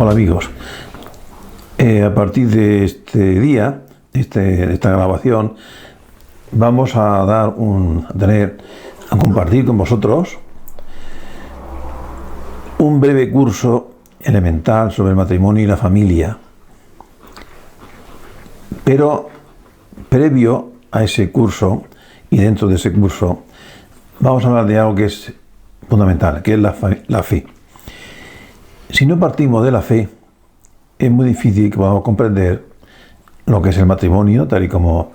Hola amigos, a partir de este día, esta grabación, vamos a compartir con vosotros un breve curso elemental sobre el matrimonio y la familia. Pero previo a ese curso y dentro de ese curso vamos a hablar de algo que es fundamental, que es la fe. Si no partimos de la fe, es muy difícil que podamos comprender lo que es el matrimonio, tal y como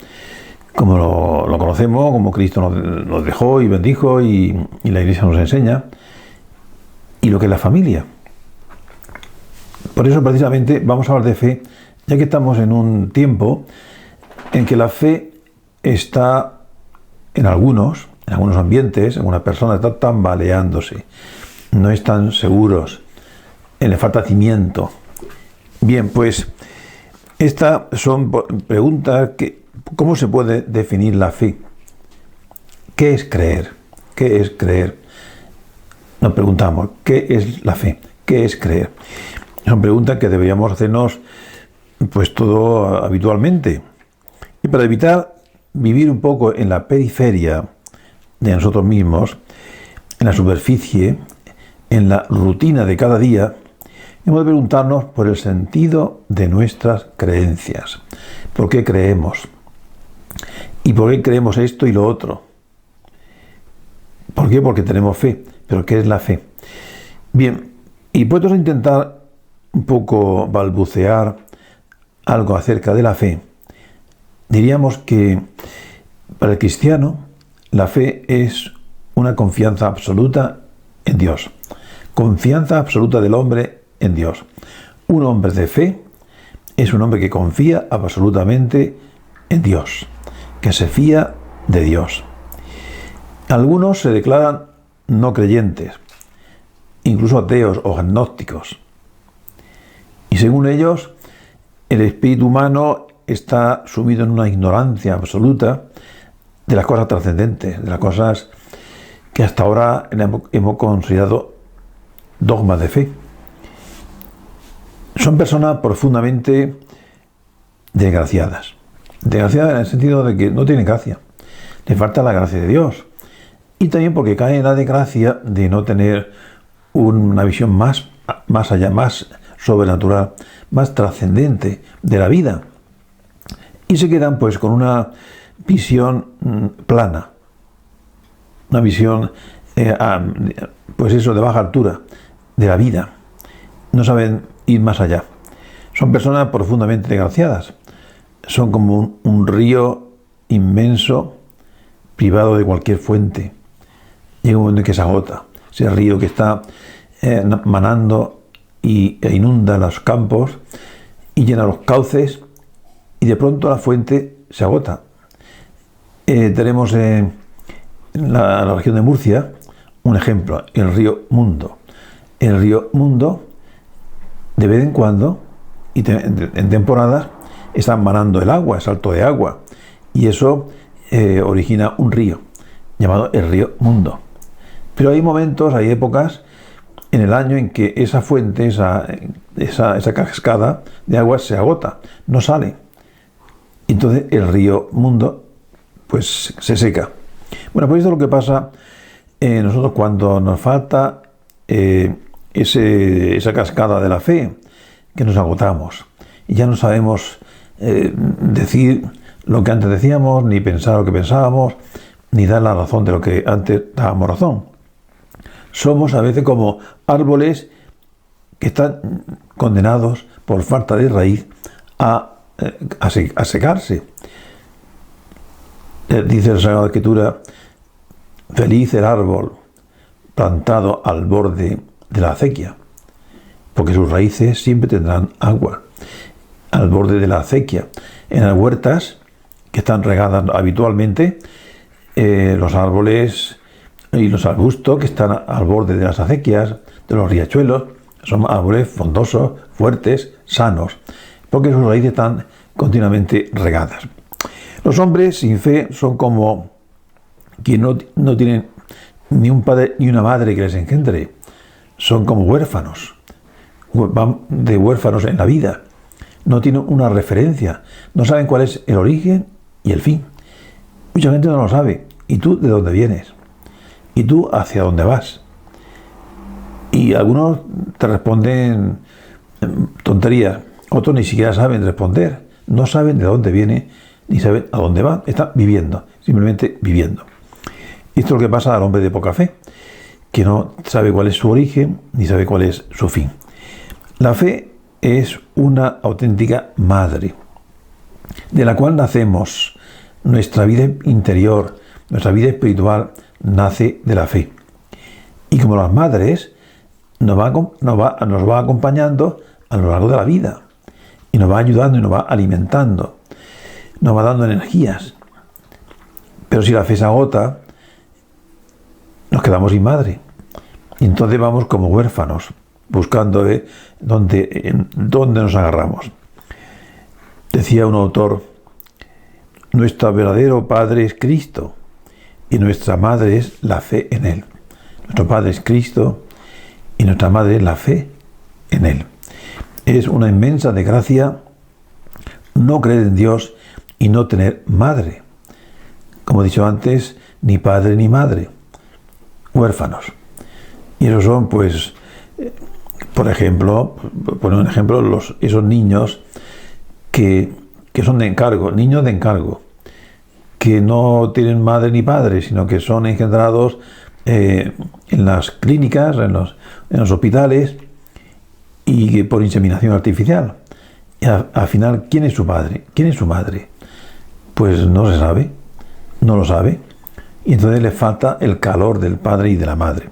lo conocemos, como Cristo nos dejó y bendijo y la Iglesia nos enseña, y lo que es la familia. Por eso precisamente vamos a hablar de fe, ya que estamos en un tiempo en que la fe está en algunos ambientes, en algunas personas, está tambaleándose, no están seguros, le falta cimiento. Bien, pues estas son preguntas que, ¿cómo se puede definir la fe? ¿Qué es creer? ¿Qué es creer? Nos preguntamos, ¿qué es la fe? ¿Qué es creer? Son preguntas que deberíamos hacernos pues todo habitualmente. Y para evitar vivir un poco en la periferia de nosotros mismos, en la superficie, en la rutina de cada día, hemos de preguntarnos por el sentido de nuestras creencias. ¿Por qué creemos? ¿Y por qué creemos esto y lo otro? ¿Por qué? Porque tenemos fe. ¿Pero qué es la fe? Bien, y puestos a intentar un poco balbucear algo acerca de la fe, diríamos que para el cristiano la fe es una confianza absoluta en Dios. Confianza absoluta del hombre en Dios. Un hombre de fe es un hombre que confía absolutamente en Dios, que se fía de Dios. Algunos se declaran no creyentes, incluso ateos o agnósticos. Y según ellos, el espíritu humano está sumido en una ignorancia absoluta de las cosas trascendentes, de las cosas que hasta ahora hemos considerado dogmas de fe. Son personas profundamente desgraciadas. Desgraciadas en el sentido de que no tienen gracia. Les falta la gracia de Dios. Y también porque caen en la desgracia de no tener una visión más allá, más sobrenatural, más trascendente de la vida. Y se quedan pues con una visión plana. Una visión, pues eso, de baja altura, de la vida. No saben ir más allá. Son personas profundamente desgraciadas. Son como un río inmenso, privado de cualquier fuente. Llega un momento en que se agota. Ese río que está manando e inunda los campos y llena los cauces, y de pronto la fuente se agota. Tenemos en la región de Murcia un ejemplo, el río Mundo. El río Mundo, de vez en cuando, y en temporadas, está manando el agua, salto de agua, y eso origina un río llamado el río Mundo. Pero hay momentos, hay épocas en el año en que esa fuente, esa cascada de agua se agota, no sale. Entonces el río Mundo pues se seca. Bueno, pues esto es lo que pasa nosotros cuando nos falta esa cascada de la fe, que nos agotamos y ya no sabemos decir lo que antes decíamos, ni pensar lo que pensábamos, ni dar la razón de lo que antes dábamos razón. Somos a veces como árboles que están condenados por falta de raíz a secarse. Dice la Sagrada Escritura: feliz el árbol plantado al borde de la acequia, porque sus raíces siempre tendrán agua. Al borde de la acequia. En las huertas que están regadas habitualmente, los árboles y los arbustos que están al borde de las acequias, de los riachuelos, son árboles frondosos, fuertes, sanos, porque sus raíces están continuamente regadas. Los hombres sin fe son como quien no tienen ni un padre ni una madre que les engendre. Son como huérfanos, van de huérfanos en la vida. No tienen una referencia. No saben cuál es el origen y el fin. Mucha gente no lo sabe. ¿Y tú de dónde vienes? ¿Y tú hacia dónde vas? Y algunos te responden tonterías. Otros ni siquiera saben responder. No saben de dónde viene ni saben a dónde van. Están viviendo. Simplemente viviendo. Esto es lo que pasa al hombre de poca fe, que no sabe cuál es su origen ni sabe cuál es su fin. La fe es una auténtica madre, de la cual nacemos. Nuestra vida interior, nuestra vida espiritual nace de la fe. Y como las madres, nos va acompañando a lo largo de la vida. Y nos va ayudando y nos va alimentando. Nos va dando energías. Pero si la fe se agota, nos quedamos sin madre. Y entonces vamos como huérfanos, buscando dónde nos agarramos. Decía un autor: nuestro verdadero padre es Cristo y nuestra madre es la fe en Él. Nuestro padre es Cristo y nuestra madre es la fe en Él. Es una inmensa desgracia no creer en Dios y no tener madre. Como he dicho antes, ni padre ni madre, huérfanos. Y esos son, pues, por ejemplo, poner un ejemplo, esos niños que son de encargo, niños de encargo, que no tienen madre ni padre, sino que son engendrados en las clínicas, en los hospitales, y por inseminación artificial. Y al final, ¿quién es su padre? ¿Quién es su madre? Pues no se sabe, no lo sabe, y entonces le falta el calor del padre y de la madre.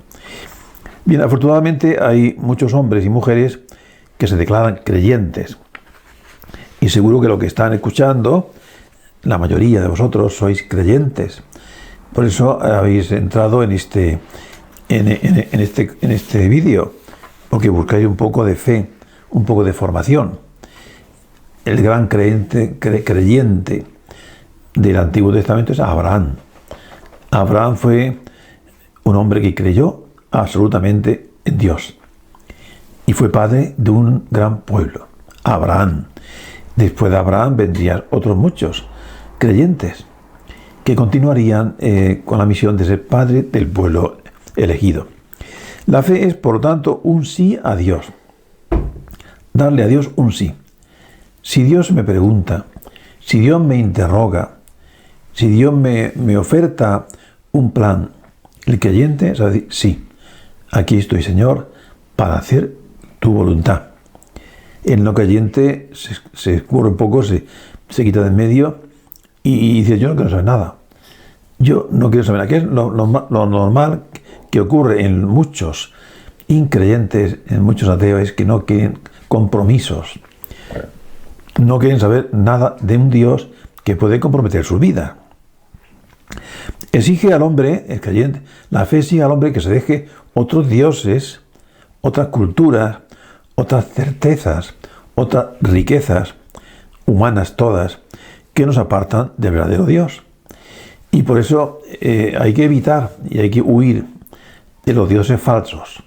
Bien, afortunadamente hay muchos hombres y mujeres que se declaran creyentes. Y seguro que lo que están escuchando, la mayoría de vosotros sois creyentes. Por eso habéis entrado en este vídeo, porque buscáis un poco de fe, un poco de formación. El gran creyente del Antiguo Testamento es Abraham. Abraham fue un hombre que creyó absolutamente en Dios y fue padre de un gran pueblo, Abraham. Después de Abraham vendrían otros muchos creyentes que continuarían con la misión de ser padre del pueblo elegido. La fe es, por lo tanto, un sí a Dios. Darle a Dios un sí. Si Dios me pregunta, si Dios me interroga, si Dios me oferta un plan, el creyente sabe decir: sí, aquí estoy, Señor, para hacer tu voluntad. El no creyente se escurre un poco, se quita de en medio y dice: yo no quiero saber nada. Yo no quiero saber nada. ¿Qué es lo normal que ocurre en muchos increyentes, en muchos ateos? Es que no quieren compromisos. No quieren saber nada de un Dios que puede comprometer su vida. Exige al hombre, el creyente, la fe exige al hombre que se deje otros dioses, otras culturas, otras certezas, otras riquezas, humanas todas, que nos apartan del verdadero Dios. Y por eso hay que evitar y hay que huir de los dioses falsos,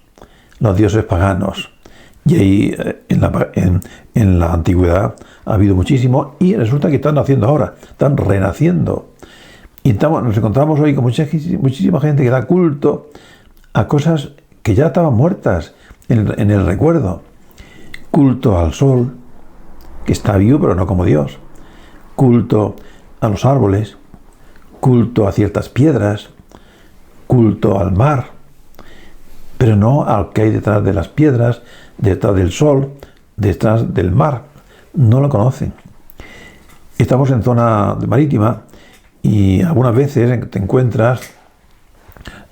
los dioses paganos. Y ahí en la antigüedad ha habido muchísimo, y resulta que están naciendo ahora, están renaciendo. Y nos encontramos hoy con muchísima gente que da culto a cosas que ya estaban muertas en el recuerdo. Culto al sol, que está vivo pero no como Dios. Culto a los árboles. Culto a ciertas piedras. Culto al mar. Pero no al que hay detrás de las piedras, detrás del sol, detrás del mar. No lo conocen. Estamos en zona marítima y algunas veces te encuentras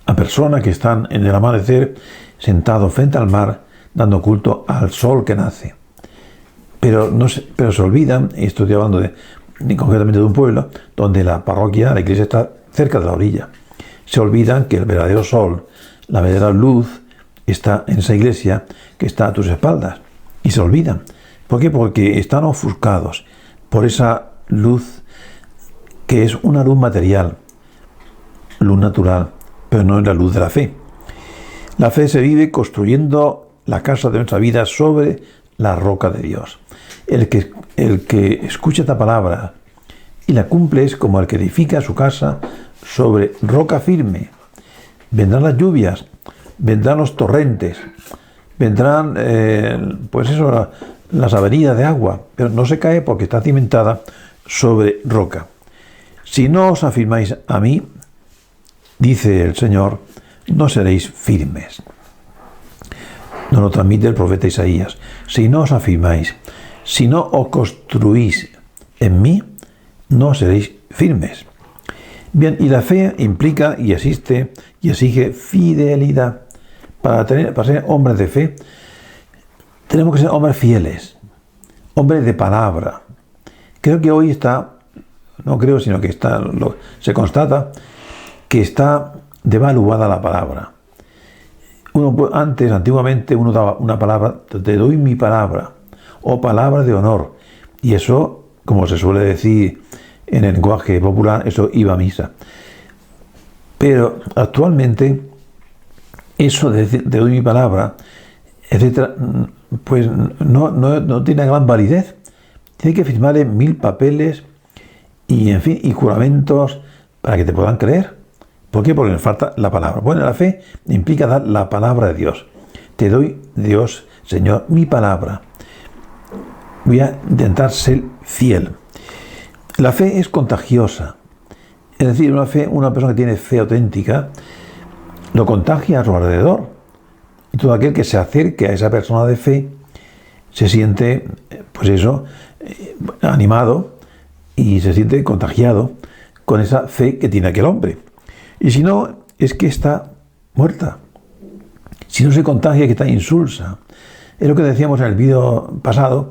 a personas que están en el amanecer sentados frente al mar dando culto al sol que nace. Pero se olvidan, y estoy hablando concretamente de un pueblo donde la parroquia, la iglesia está cerca de la orilla. Se olvidan que el verdadero sol, la verdadera luz, está en esa iglesia que está a tus espaldas. Y se olvidan. ¿Por qué? Porque están ofuscados por esa luz que es una luz material, luz natural, pero no es la luz de la fe. La fe se vive construyendo la casa de nuestra vida sobre la roca de Dios. El que escucha esta palabra y la cumple es como el que edifica su casa sobre roca firme. Vendrán las lluvias, vendrán los torrentes, vendrán, las avenidas de agua, pero no se cae porque está cimentada sobre roca. Si no os afirmáis a mí, dice el Señor, no seréis firmes. Nos lo transmite el profeta Isaías. Si no os afirmáis, si no os construís en mí, no seréis firmes. Bien, y la fe implica y exige fidelidad. Para ser hombres de fe, tenemos que ser hombres fieles, hombres de palabra. Creo que hoy se constata que está devaluada la palabra. Antiguamente uno daba una palabra, te doy mi palabra, o palabra de honor, y eso, como se suele decir en el lenguaje popular, eso iba a misa. Pero actualmente, eso de decir, te doy mi palabra, etcétera, pues no tiene gran validez. Tiene que firmarle 1000 papeles y, en fin, y juramentos para que te puedan creer. ¿Por qué? Porque nos falta la palabra. Bueno, la fe implica dar la palabra de Dios. Te doy, Dios, Señor, mi palabra. Voy a intentar ser fiel. La fe es contagiosa. Es decir, una persona que tiene fe auténtica, lo contagia a su alrededor. Y todo aquel que se acerque a esa persona de fe se siente, animado y se siente contagiado con esa fe que tiene aquel hombre. Y si no, es que está muerta. Si no se contagia, que está insulsa. Es lo que decíamos en el vídeo pasado,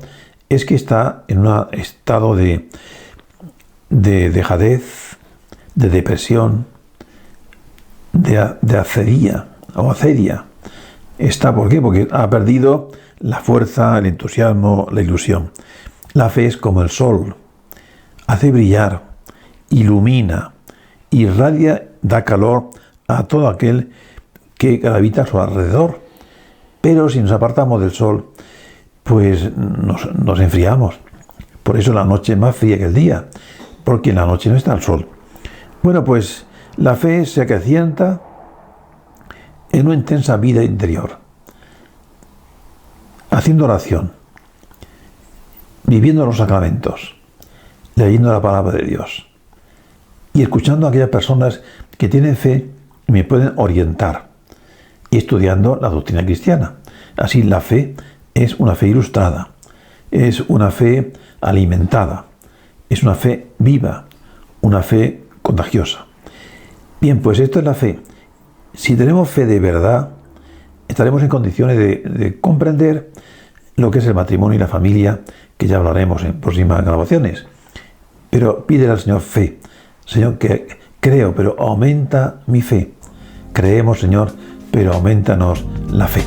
es que está en un estado de dejadez, de depresión, de acedia. ¿Por qué? Porque ha perdido la fuerza, el entusiasmo, la ilusión. La fe es como el sol. Hace brillar, ilumina, irradia, da calor a todo aquel que gravita a su alrededor. Pero si nos apartamos del sol, pues nos enfriamos. Por eso la noche es más fría que el día, porque en la noche no está el sol. Bueno, pues la fe se acrecienta en una intensa vida interior, haciendo oración, viviendo los sacramentos, leyendo la palabra de Dios y escuchando a aquellas personas que tienen fe y me pueden orientar, y estudiando la doctrina cristiana. Así la fe es una fe ilustrada, es una fe alimentada, es una fe viva, una fe contagiosa. Bien, pues esto es la fe. Si tenemos fe de verdad, estaremos en condiciones de comprender lo que es el matrimonio y la familia, que ya hablaremos en próximas grabaciones. Pero pídele al Señor fe. Señor, que creo, pero aumenta mi fe. Creemos, Señor, pero aumentanos la fe.